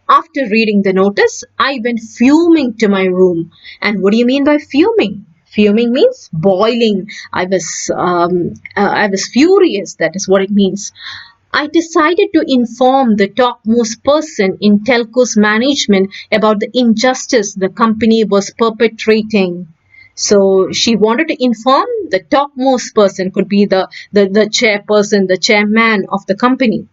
After reading the notice, I went fuming to my room. And what do you mean by fuming? Fuming means boiling. I was furious. That is what it means. I decided to inform the topmost person in Telco's management about the injustice the company was perpetrating. So she wanted to inform the topmost person, could be the chairperson, the chairman of the company,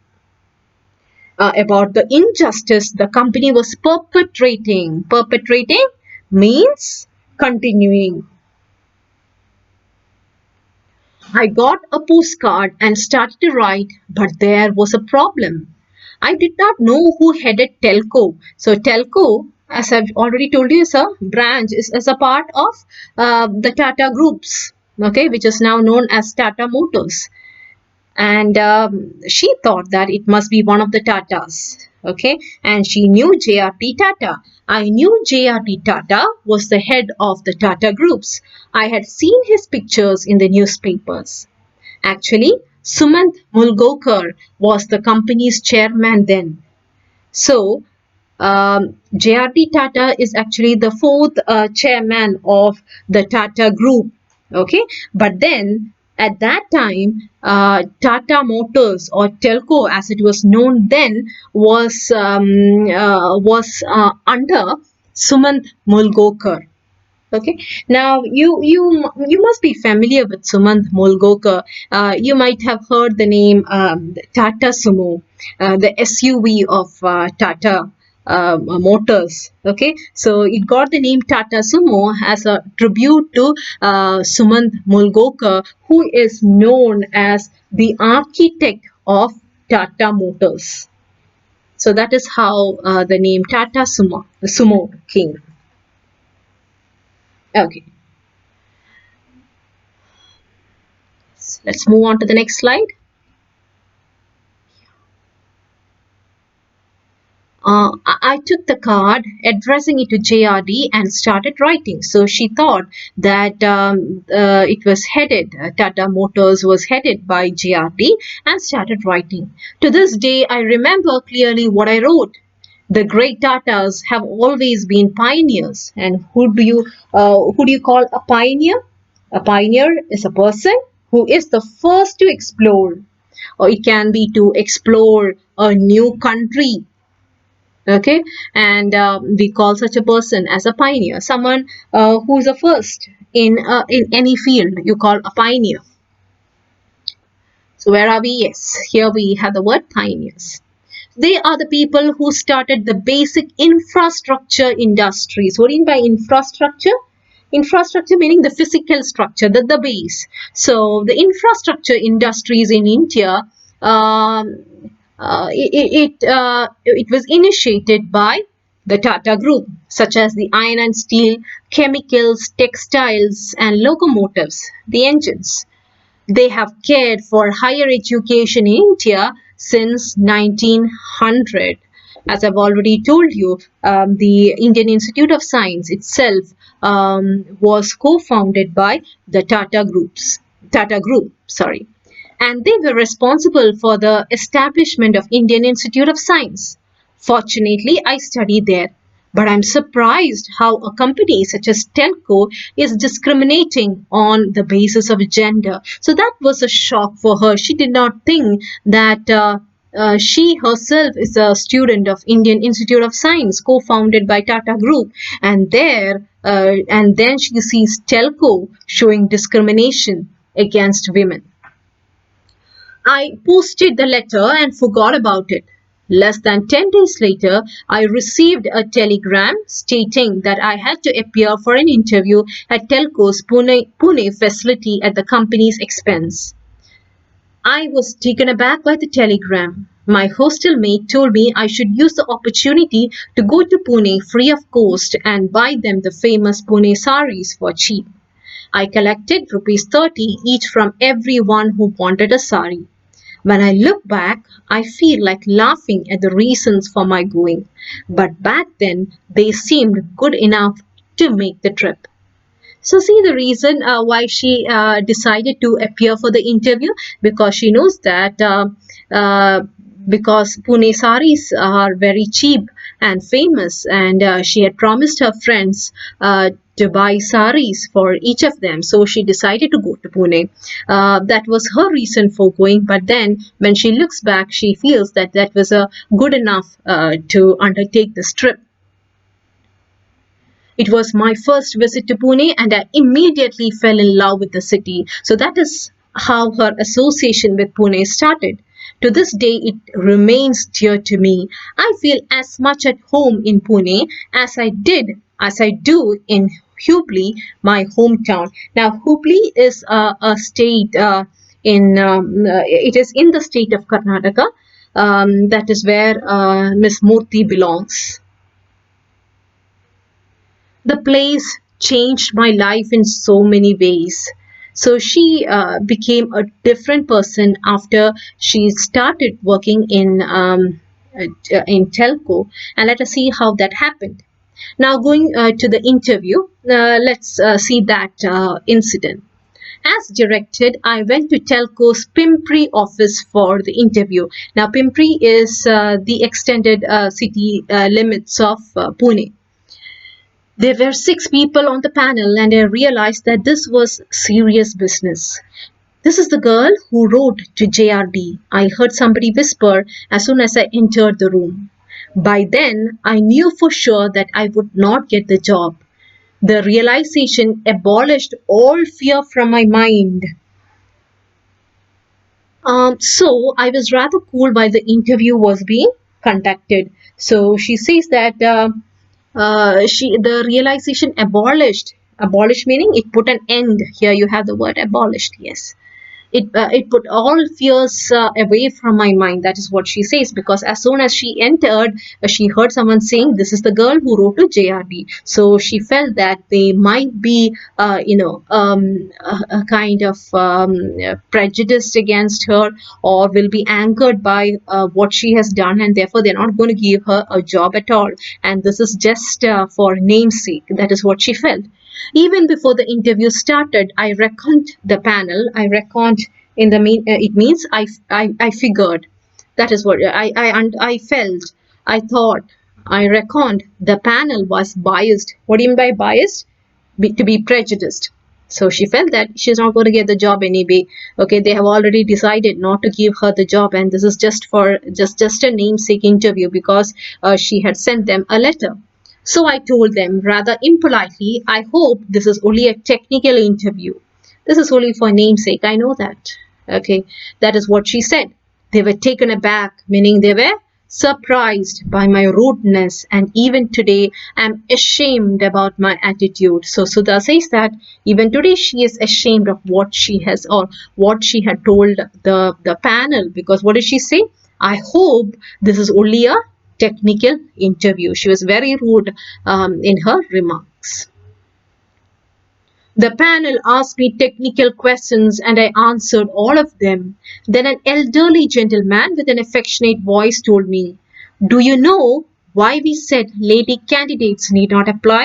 about the injustice the company was perpetrating. Perpetrating means continuing. I got a postcard and started to write, but there was a problem. I did not know who headed Telco. So Telco, as I've already told you, is a branch, is a part of the Tata Groups, okay, which is now known as Tata Motors. And she thought that it must be one of the Tatas, okay, and she knew JRT Tata. I knew JRT Tata was the head of the Tata Groups. I had seen his pictures in the newspapers. Actually, Sumant Mulgokar was the company's chairman then. So JRT Tata is actually the fourth chairman of the Tata Group. Okay, but then at that time, Tata Motors, or Telco as it was known then, was under Sumant Mulgokar. Okay. Now you must be familiar with Sumant Molgokar. You might have heard the name Tata Sumo, the SUV of Tata Motors. Okay, so it got the name Tata Sumo as a tribute to Sumant Molgokar, who is known as the architect of Tata Motors. So that is how the name Tata Sumo came. Okay. Let's move on to the next slide. I took the card, addressing it to JRD, and started writing. So she thought that it was headed, Tata Motors was headed by JRD, and started writing. To this day, I remember clearly what I wrote. The great Tatas have always been pioneers. And who do you call a pioneer? A pioneer is a person who is the first to explore, or it can be to explore a new country. Okay, and we call such a person as a pioneer, someone who is a first in any field. You call a pioneer. So where are we? Yes, here we have the word pioneers. They are the people who started the basic infrastructure industries. What do you mean by infrastructure? Infrastructure meaning the physical structure, the base. So the infrastructure industries in India, it was initiated by the Tata Group, such as the iron and steel, chemicals, textiles, and locomotives, the engines. They have cared for higher education in India since 1900. As I've already told you, the Indian Institute of Science itself was co-founded by the Tata Group, sorry. And they were responsible for the establishment of Indian Institute of Science. Fortunately, I studied there. But I'm surprised how a company such as Telco is discriminating on the basis of gender. So that was a shock for her. She did not think that she herself is a student of Indian Institute of Science, co-founded by Tata Group, and then she sees Telco showing discrimination against women. I posted the letter and forgot about it. Less than 10 days later, I received a telegram stating that I had to appear for an interview at Telco's Pune facility at the company's expense. I was taken aback by the telegram. My hostel mate told me I should use the opportunity to go to Pune free of cost and buy them the famous Pune saris for cheap. I collected rupees 30 each from everyone who wanted a sari. When I look back, I feel like laughing at the reasons for my going. But back then, they seemed good enough to make the trip. So see the reason why she decided to appear for the interview, because she knows that because Pune saris are very cheap and famous, and she had promised her friends to buy saris for each of them. So she decided to go to Pune. That was her reason for going. But then, when she looks back, she feels that that was a good enough to undertake this trip. It was my first visit to Pune, and I immediately fell in love with the city. So that is how her association with Pune started. To this day, it remains dear to me. I feel as much at home in Pune as I do in Hubli, my hometown. Now, Hubli is a state it is in the state of Karnataka. That is where Miss Murthy belongs. The place changed my life in so many ways. So she became a different person after she started working in telco, and let us see how that happened. Now, going to the interview, let's see that incident. As directed, I went to Telco's Pimpri office for the interview. Now, Pimpri is the extended city limits of Pune. There were six people on the panel, and I realized that this was serious business. "This is the girl who wrote to JRD," I heard somebody whisper as soon as I entered the room. By then, I knew for sure that I would not get the job. The realization abolished all fear from my mind. So I was rather cool while the interview was being conducted. So she says that the realization abolished meaning it put an end. Here you have the word abolished. Yes, it put all fears away from my mind. That is what she says, because as soon as she entered, she heard someone saying, "This is the girl who wrote to JRD." So she felt that they might be a kind of prejudiced against her, or will be angered by what she has done, and therefore they're not going to give her a job at all, and this is just for namesake. That is what she felt. Even before the interview started, I reckoned the panel. I reckoned in the mean. It means I figured. That is what I felt. I thought. I reckoned the panel was biased. What do you mean by biased? To be prejudiced. So she felt that she's not going to get the job anyway. Okay, they have already decided not to give her the job, and this is just for just a namesake interview, because she had sent them a letter. So I told them rather impolitely, "I hope this is only a technical interview. This is only for namesake. I know that." Okay, that is what she said. They were taken aback, meaning they were surprised by my rudeness, and even today I'm ashamed about my attitude. So Sudha says that even today she is ashamed of what she has, or what she had told the panel, because what did she say? "I hope this is only a technical interview." She was very rude in her remarks. The panel asked me technical questions, and I answered all of them. Then an elderly gentleman with an affectionate voice told me, "Do you know why we said lady candidates need not apply?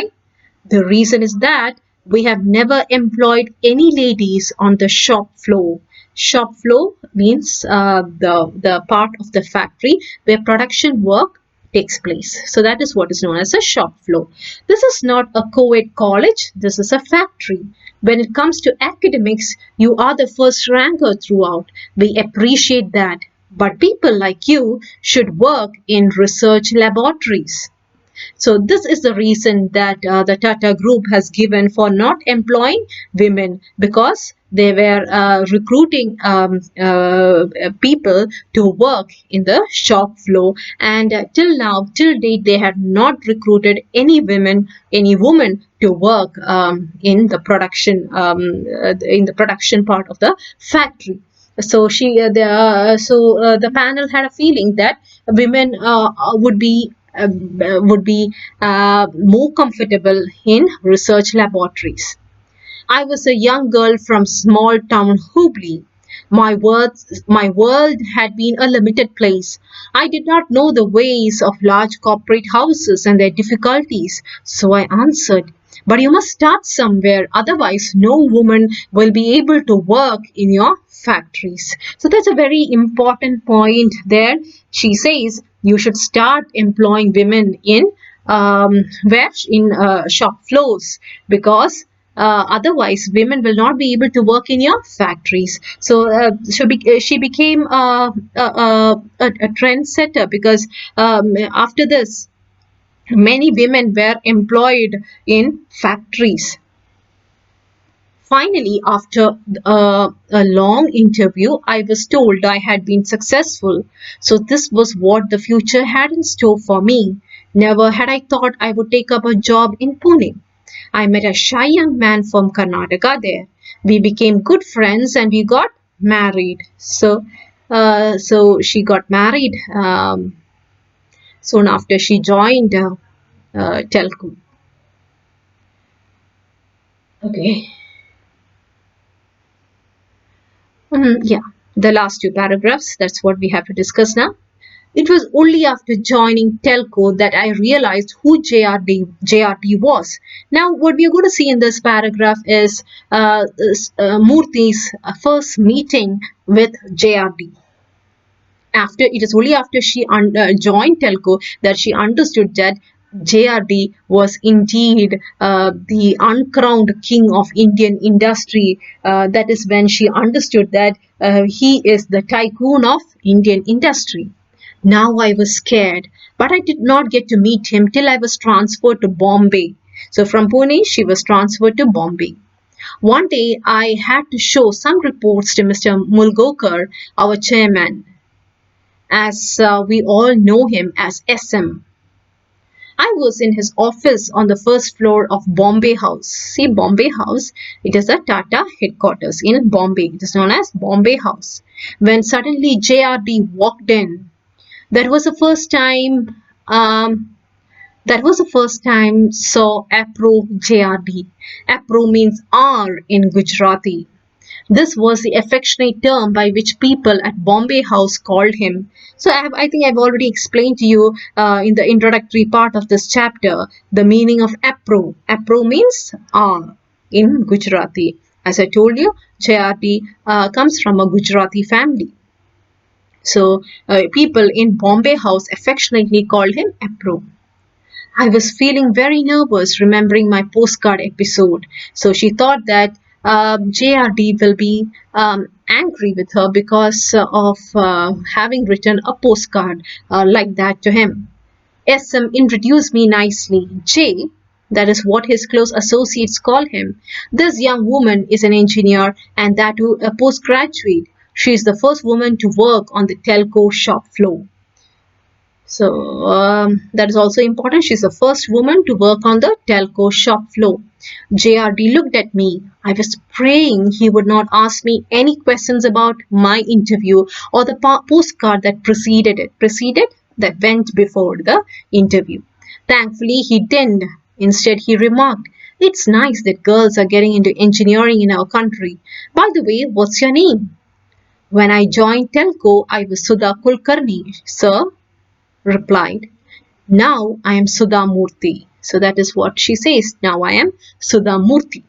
The reason is that we have never employed any ladies on the shop floor." Shop floor means the part of the factory where production work takes place. So that is what is known as a shop floor. This is not a co-ed college. This is a factory. When it comes to academics, you are the first ranker throughout. We appreciate that. But people like you should work in research laboratories. So this is the reason that the Tata Group has given for not employing women, because they were recruiting people to work in the shop floor, and till now, till date, they have not recruited any woman to work in the production part of the factory. So the panel had a feeling that women would be more comfortable in research laboratories. I was a young girl from small town Hubli. My world had been a limited place. I did not know the ways of large corporate houses and their difficulties, so I answered, But you must start somewhere, otherwise no woman will be able to work in your factories. So that's a very important point there. She says you should start employing women in shop floors, because otherwise women will not be able to work in your factories. So she became a trendsetter, because after this many women were employed in factories. Finally, after a long interview, I was told I had been successful. So this was what the future had in store for me. Never had I thought I would take up a job in Pune. I met a shy young man from Karnataka there. We became good friends and we got married. So she got married soon after she joined Telco. Okay. Yeah, the last two paragraphs, that's what we have to discuss now. It was only after joining Telco that I realized who JRD was. Now, what we are going to see in this paragraph is Murthy's first meeting with JRD. It is only after she joined Telco that she understood that JRD was indeed the uncrowned king of Indian industry. That is when she understood that he is the tycoon of Indian industry. Now I was scared, but I did not get to meet him till I was transferred to Bombay. So from Pune, she was transferred to Bombay. One day, I had to show some reports to Mr. Mulgokar, our chairman, as we all know him as SM. I was in his office on the first floor of Bombay House. See, Bombay House, it is a Tata headquarters in Bombay. It is known as Bombay House. When suddenly JRD walked in, that was the first time. Saw Appro JRD. Appro means R in Gujarati. This was the affectionate term by which people at Bombay House called him. So I think I've already explained to you in the introductory part of this chapter the meaning of Appro. Appro means R in Gujarati. As I told you, JRD comes from a Gujarati family. So people in Bombay House affectionately called him Appro. I was feeling very nervous remembering my postcard episode. So she thought that JRD will be angry with her because of having written a postcard like that to him. SM introduced me nicely. J, that is what his close associates call him. This young woman is an engineer, and that too a postgraduate. She is the first woman to work on the telco shop floor. So that is also important. She's the first woman to work on the telco shop floor. JRD looked at me. I was praying he would not ask me any questions about my interview or the postcard that that went before the interview. Thankfully, he didn't. Instead, he remarked, "It's nice that girls are getting into engineering in our country. By the way, what's your name?" When I joined Telco, I was Sudha Kulkarni, sir, replied. Now I am Sudha Murthy. So that is what she says. Now I am Sudha Murthy.